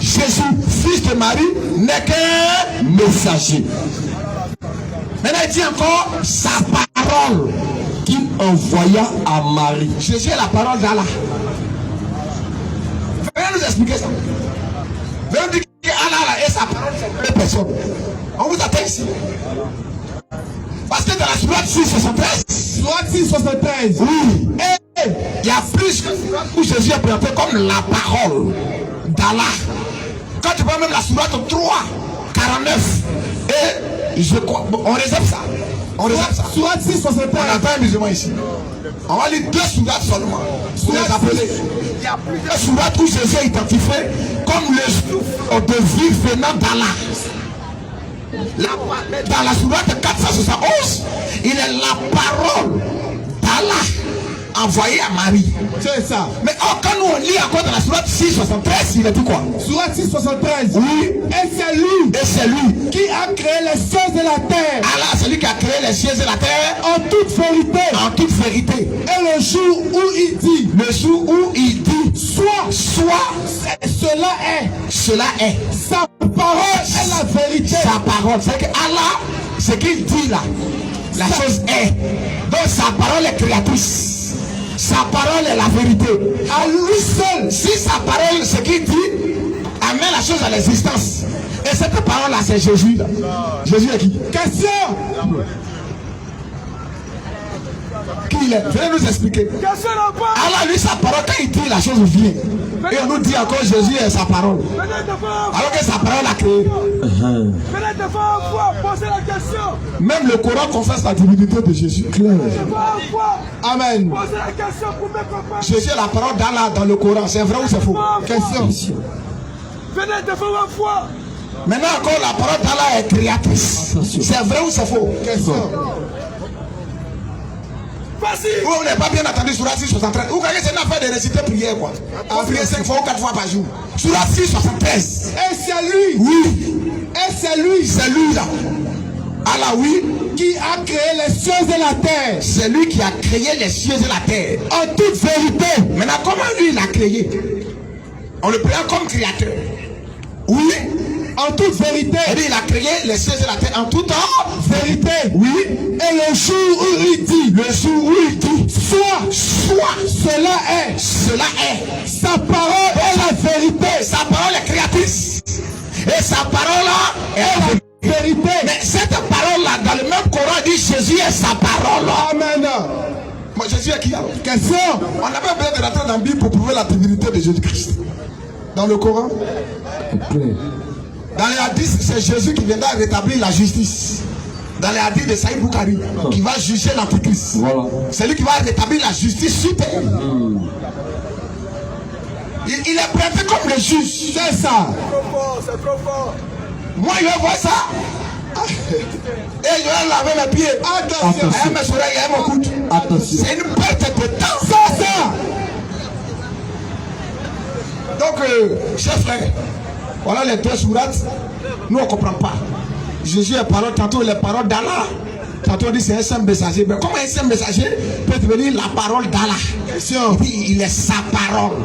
Jésus, fils de Marie, n'est qu'un messager. Maintenant, il dit encore sa parole qu'il envoya à Marie. Jésus est la parole d'Allah. Venez nous expliquer ça. Venez nous dire qu'Allah est sa parole, c'est deux personnes. On vous attend ici. Parce que dans la sourate 673, oui, il y a plus où Jésus est présenté comme la parole d'Allah. Quand tu vois même la sourate 3, 49, et je crois, on réserve ça. On réserve ça. Sourate 673. On n'a pas un musulman ici. On va lire deux sourates seulement. Pour les appeler. Il y a plusieurs sourates où Jésus est identifié comme le souffle de vie venant d'Allah. Dans la sourate 471, il est la parole d'Allah envoyée à Marie. C'est ça. Mais quand nous on lit encore dans la sourate 673, il a dit quoi? Sourate 673. Oui. Et c'est lui qui a créé les cieux et la terre. Allah, c'est lui qui a créé les cieux et la terre. En toute vérité. En toute vérité. Et le jour où il dit. Le jour où il dit. Soit. Cela est. Sa parole est la vérité. Sa parole. C'est que Allah, ce qu'il dit là, la chose est. Donc sa parole est créatrice. Sa parole est la vérité. À lui seul. Si sa parole, ce qu'il dit, amène la chose à l'existence. Et cette parole là, c'est Jésus là. Jésus est qui? Question. Qui il est? Venez nous expliquer. Allah, lui, sa parole, quand il dit la chose vient. Et on nous dit encore Jésus est sa parole. Alors que sa parole a créé. Même le Coran confesse la divinité de Jésus. Claire. Amen. Jésus est la parole d'Allah dans le Coran. C'est vrai ou c'est faux? Question. Maintenant encore la parole d'Allah est créatrice. C'est vrai ou c'est faux? Question. Vous n'avez pas bien entendu Sourate 673. Vous croyez que c'est une affaire de réciter prière quoi? On prie 5 fois ou 4 fois par jour. Sourate 673. Et c'est lui. Oui. Et c'est lui là. Allah oui. Qui a créé les cieux et la terre. C'est lui qui a créé les cieux et la terre. En toute vérité. Maintenant comment lui il a créé? On le prend comme créateur. Oui. En toute vérité. Il a créé les cieux et la terre en toute vérité. Oui. Et le jour où il dit. Soit. Cela est. Sa parole est la vérité. Sa parole est créatrice. Et sa parole là est la vérité. Mais cette parole là, dans le même Coran, dit Jésus est sa parole. Amen. Moi, Jésus est qui alors? Question. On n'a pas besoin de rentrer dans la Bible pour prouver la divinité de Jésus-Christ. Dans le Coran. Dans les hadiths, c'est Jésus qui viendra rétablir la justice. Dans les hadiths de Saïd Boukari, qui va juger l'antéchrist. Voilà. C'est lui qui va rétablir la justice sur terre. Il est présenté comme le juge. C'est ça. C'est trop fort. Moi, je vais voir ça. Et je vais laver mes pieds. Attention. Et mes oreilles et mon coude. Attention. C'est une perte de temps. C'est ça. Donc, chers frères, voilà les deux sourates. Nous, on ne comprend pas. Jésus est parole, tantôt les paroles d'Allah. Tantôt on dit c'est un simple messager. Mais comment un simple messager peut devenir la parole d'Allah? Il est sa parole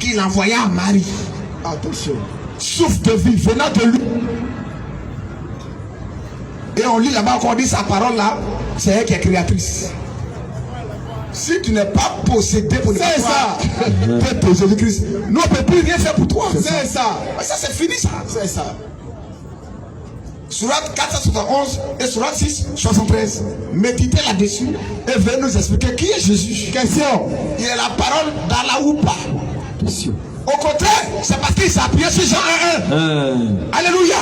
qu'il envoya à Marie. Attention. Souffle de vie venant de lui. Et on lit là-bas qu'on dit sa parole là, c'est elle qui est créatrice. Si tu n'es pas possédé pour le de Jésus-Christ, nous on ne peut plus rien faire pour toi. C'est ça. Mais ça c'est fini ça. C'est ça. Sourate 471 et Sourate 673. Méditez là-dessus et venez nous expliquer qui est Jésus. Question. Il est la parole d'Allah ou pas? Question. Au contraire, c'est parce qu'il s'est appuyé sur Jean 1.1. Alléluia.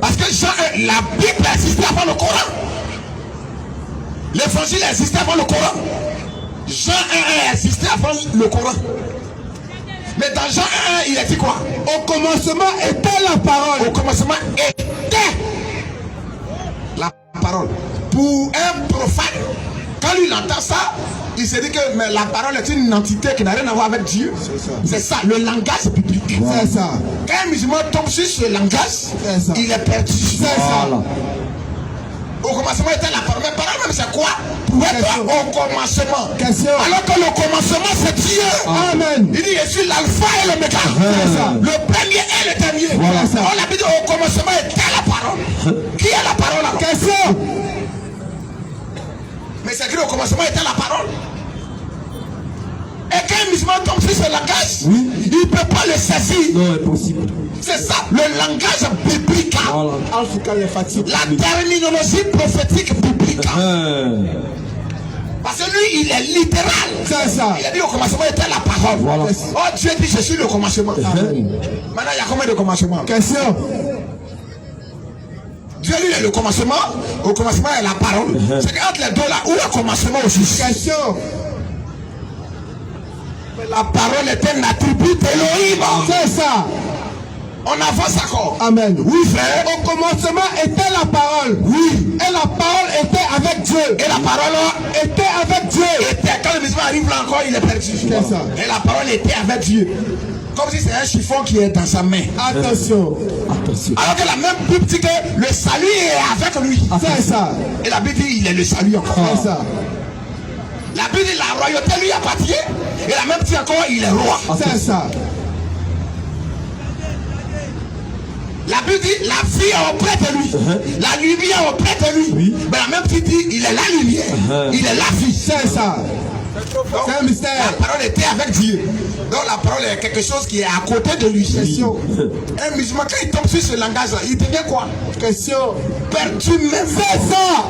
Parce que Jean 1, la Bible existait avant le Coran. L'évangile existait avant le Coran. Jean 1.1 existait avant le Coran. Mais dans Jean 1.1, il a dit quoi? Au commencement était la parole. Au commencement était la parole. Pour un profane, quand il entend ça, il se dit que mais la parole est une entité qui n'a rien à voir avec Dieu. C'est ça, le langage biblique. C'est ça. Quand un musulman tombe sur ce langage, il est perdu. C'est ça. Au commencement était la parole. Mais parole même c'est quoi? Pour être au commencement. Alors que le commencement c'est Dieu. Amen. Il dit je suis l'alpha et l'oméga. Le premier et le dernier. On a dit au commencement était la parole. Qui est la parole alors? Question. Mais c'est écrit au commencement était la parole. Et quand un musulman tombe sur ce langage, il ne peut pas le saisir. Non, impossible. C'est ça, le langage biblique. Voilà. La terminologie prophétique biblique. Parce que lui, il est littéral. C'est ça. Il a dit au commencement était la parole. Voilà. Oh, Dieu dit je suis le commencement. Maintenant, il y a combien de commencements? Question. Dieu lui est le commencement. Au commencement, il y a la parole. C'est qu'entre les deux là, où est le commencement aussi? Question. La parole est un attribut d'Élohim. C'est ça. On avance encore. Amen. Oui, frère. Au commencement était la parole. Oui. Et la parole était avec Dieu. Et la parole était avec Dieu. Était. Quand le musulman arrive là encore, il est perdu. C'est ça. Et la parole était avec Dieu. Comme si c'est un chiffon qui est dans sa main. Attention. Attention. Alors que la même Bible dit que le salut est avec lui. C'est ça. Et la Bible dit il est le salut encore. C'est ça. La Bible dit la royauté lui appartient. Et la même dit encore il est roi. C'est ça. La Bible dit la vie est auprès de lui. La lumière est auprès de lui. Mais la même dit il est la lumière. Il est la vie. C'est ça. C'est un mystère. La parole était avec Dieu. Donc la parole est quelque chose qui est à côté de lui. Question. Un musulman, quand il tombe sur ce langage-là, il devient quoi? Question. Perdu même. C'est ça.